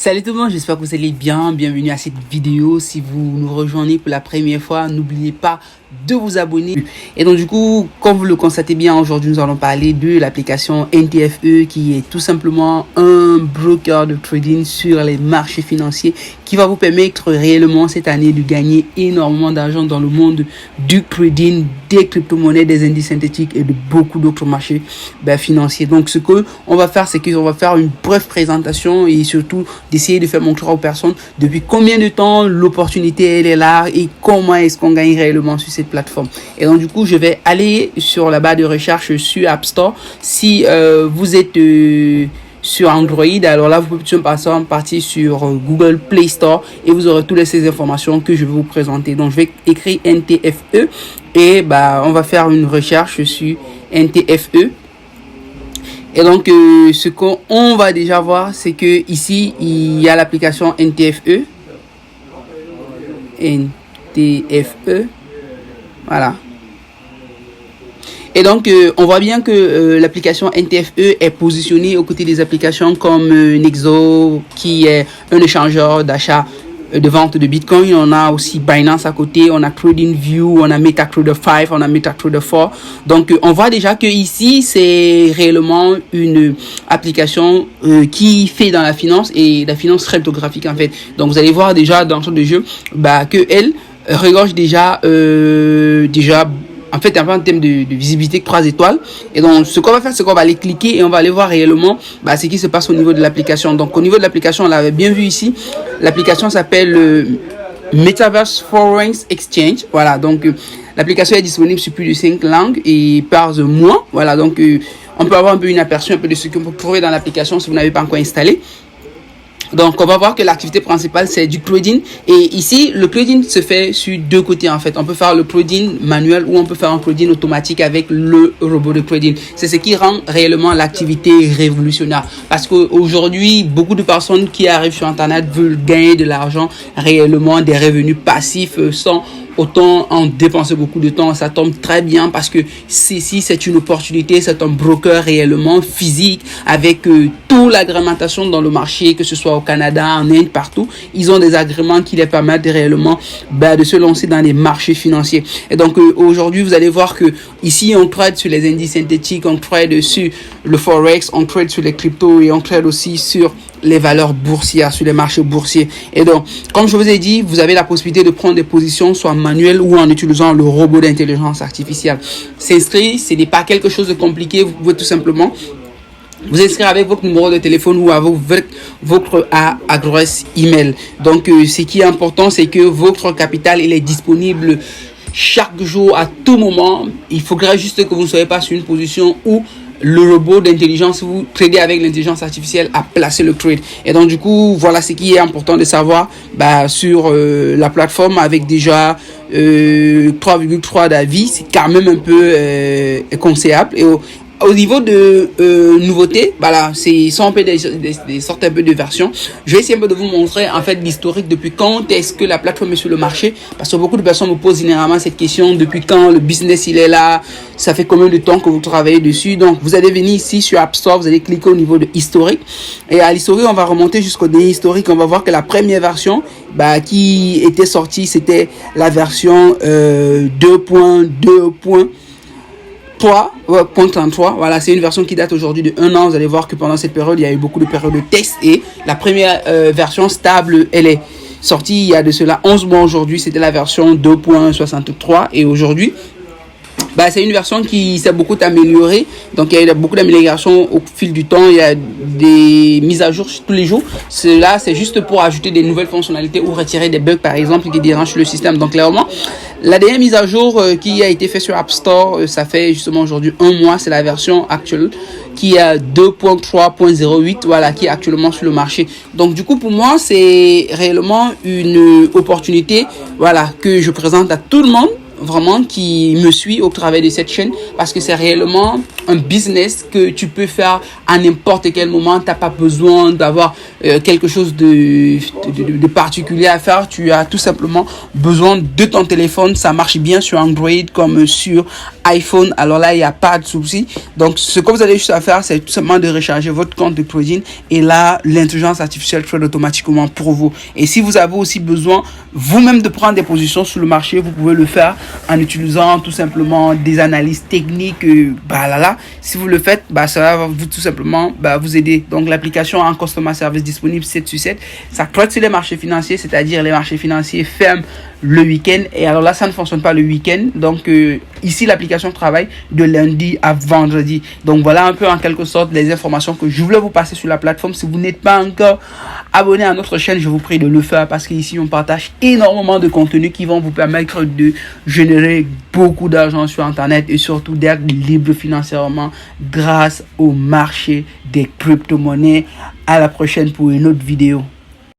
Salut tout le monde, j'espère que vous allez bien. Bienvenue à cette vidéo. Si vous nous rejoignez pour la première fois, n'oubliez pas de vous abonner. Et donc du coup, comme vous le constatez bien, aujourd'hui nous allons parler de l'application NTFE qui est tout simplement un broker de trading sur les marchés financiers qui va vous permettre réellement cette année de gagner énormément d'argent dans le monde du trading, des crypto-monnaies, des indices synthétiques et de beaucoup d'autres marchés financiers. Donc ce que on va faire, c'est qu'on va faire une brève présentation et surtout d'essayer de faire montrer aux personnes depuis combien de temps l'opportunité elle est là et comment est-ce qu'on gagne réellement sur cette plateforme. Et donc du coup, je vais aller sur la barre de recherche sur App Store. Si vous êtes sur Android, alors là vous pouvez tout simplement partir sur Google Play Store et vous aurez toutes ces informations que je vais vous présenter. Donc je vais écrire NTFE et on va faire une recherche sur NTFE. Et donc ce qu'on va déjà voir, c'est que ici il y a l'application NTFE. NTFE. Voilà. Et donc, on voit bien que l'application NTFE est positionnée aux côtés des applications comme Nexo, qui est un échangeur d'achat, de vente de Bitcoin. On a aussi Binance à côté, on a TradingView, on a MetaTrader 5, on a MetaTrader 4. Donc, on voit déjà que ici, c'est réellement une application qui fait dans la finance et la finance cryptographique en fait. Donc, vous allez voir déjà dans ce jeu que elle regorge déjà en fait en termes de visibilité 3 étoiles. Et donc ce qu'on va faire, c'est qu'on va aller cliquer et on va aller voir réellement ce qui se passe au niveau de l'application. Donc au niveau de l'application, on l'avait bien vu ici, l'application s'appelle Metaverse Forex Exchange. Voilà, donc l'application est disponible sur plus de 5 langues et par mois. Voilà, donc on peut avoir un peu une aperçu un peu de ce qu'on peut trouver dans l'application si vous n'avez pas encore installé. Donc, on va voir que l'activité principale, c'est du trading. Et ici, le trading se fait sur deux côtés, en fait. On peut faire le trading manuel ou on peut faire un trading automatique avec le robot de trading. C'est ce qui rend réellement l'activité révolutionnaire. Parce qu'aujourd'hui, beaucoup de personnes qui arrivent sur Internet veulent gagner de l'argent réellement, des revenus passifs sans autant en dépenser beaucoup de temps. Ça tombe très bien parce que ici c'est une opportunité, c'est un broker réellement physique avec toute l'agrémentation dans le marché, que ce soit au Canada, en Inde, partout. Ils ont des agréments qui les permettent réellement de se lancer dans les marchés financiers. Et donc aujourd'hui, vous allez voir que ici on trade sur les indices synthétiques, on trade sur le forex, on trade sur les cryptos et on trade aussi sur les valeurs boursières, sur les marchés boursiers. Et donc, comme je vous ai dit, vous avez la possibilité de prendre des positions soit manuelles ou en utilisant le robot d'intelligence artificielle. S'inscrire, ce n'est pas quelque chose de compliqué. Vous pouvez tout simplement vous inscrire avec votre numéro de téléphone ou avec votre adresse email. Donc, ce qui est important, c'est que votre capital, il est disponible chaque jour, à tout moment. Il faudrait juste que vous ne soyez pas sur une position où le robot d'intelligence, vous tradez avec l'intelligence artificielle à placer le trade. Et donc du coup, voilà ce qui est important de savoir sur la plateforme avec déjà 3,3 d'avis. C'est quand même un peu conseillable. Et au niveau de nouveautés, c'est sont un peu des sortes un peu de versions. Je vais essayer un peu de vous montrer en fait l'historique depuis quand est-ce que la plateforme est sur le marché, parce que beaucoup de personnes me posent généralement cette question: depuis quand le business il est là, ça fait combien de temps que vous travaillez dessus. Donc vous allez venir ici sur App Store, vous allez cliquer au niveau de historique et à l'historique on va remonter jusqu'au dernier historique. On va voir que la première version qui était sortie, c'était la version 2.2.33. Voilà, c'est une version qui date aujourd'hui de 1 an. Vous allez voir que pendant cette période, il y a eu beaucoup de périodes de tests et la première version stable, elle est sortie il y a de cela 11 mois aujourd'hui. C'était la version 2.63 et aujourd'hui, c'est une version qui s'est beaucoup améliorée. Donc il y a eu beaucoup d'améliorations au fil du temps. Il y a des mises à jour tous les jours. Cela, c'est juste pour ajouter des nouvelles fonctionnalités ou retirer des bugs par exemple qui dérangent le système. Donc clairement, la dernière mise à jour qui a été faite sur App Store, ça fait justement aujourd'hui 1 mois. C'est la version actuelle qui est 2.3.08, voilà, qui est actuellement sur le marché. Donc du coup, pour moi, c'est réellement une opportunité, voilà, que je présente à tout le monde vraiment qui me suit au travers de cette chaîne, parce que c'est réellement un business que tu peux faire à n'importe quel moment. T'as pas besoin d'avoir quelque chose de particulier à faire. Tu as tout simplement besoin de ton téléphone. Ça marche bien sur Android comme sur iPhone. Alors là, il n'y a pas de souci. Donc, ce que vous allez juste à faire, c'est tout simplement de recharger votre compte de trading. Et là, l'intelligence artificielle trade automatiquement pour vous. Et si vous avez aussi besoin vous-même de prendre des positions sur le marché, vous pouvez le faire en utilisant tout simplement des analyses techniques. Si vous le faites, ça va vous tout simplement vous aider. Donc, l'application a un customer service disponible 7/7. Ça trade sur les marchés financiers, c'est-à-dire les marchés financiers ferment le week-end. Et alors là, ça ne fonctionne pas le week-end. Donc, ici, l'application travaille de lundi à vendredi. Donc, voilà un peu en quelque sorte les informations que je voulais vous passer sur la plateforme. Si vous n'êtes pas encore abonné à notre chaîne, je vous prie de le faire parce qu'ici, on partage énormément de contenus qui vont vous permettre de générer beaucoup d'argent sur Internet et surtout d'être libre financièrement grâce au marché des crypto-monnaies. À la prochaine pour une autre vidéo.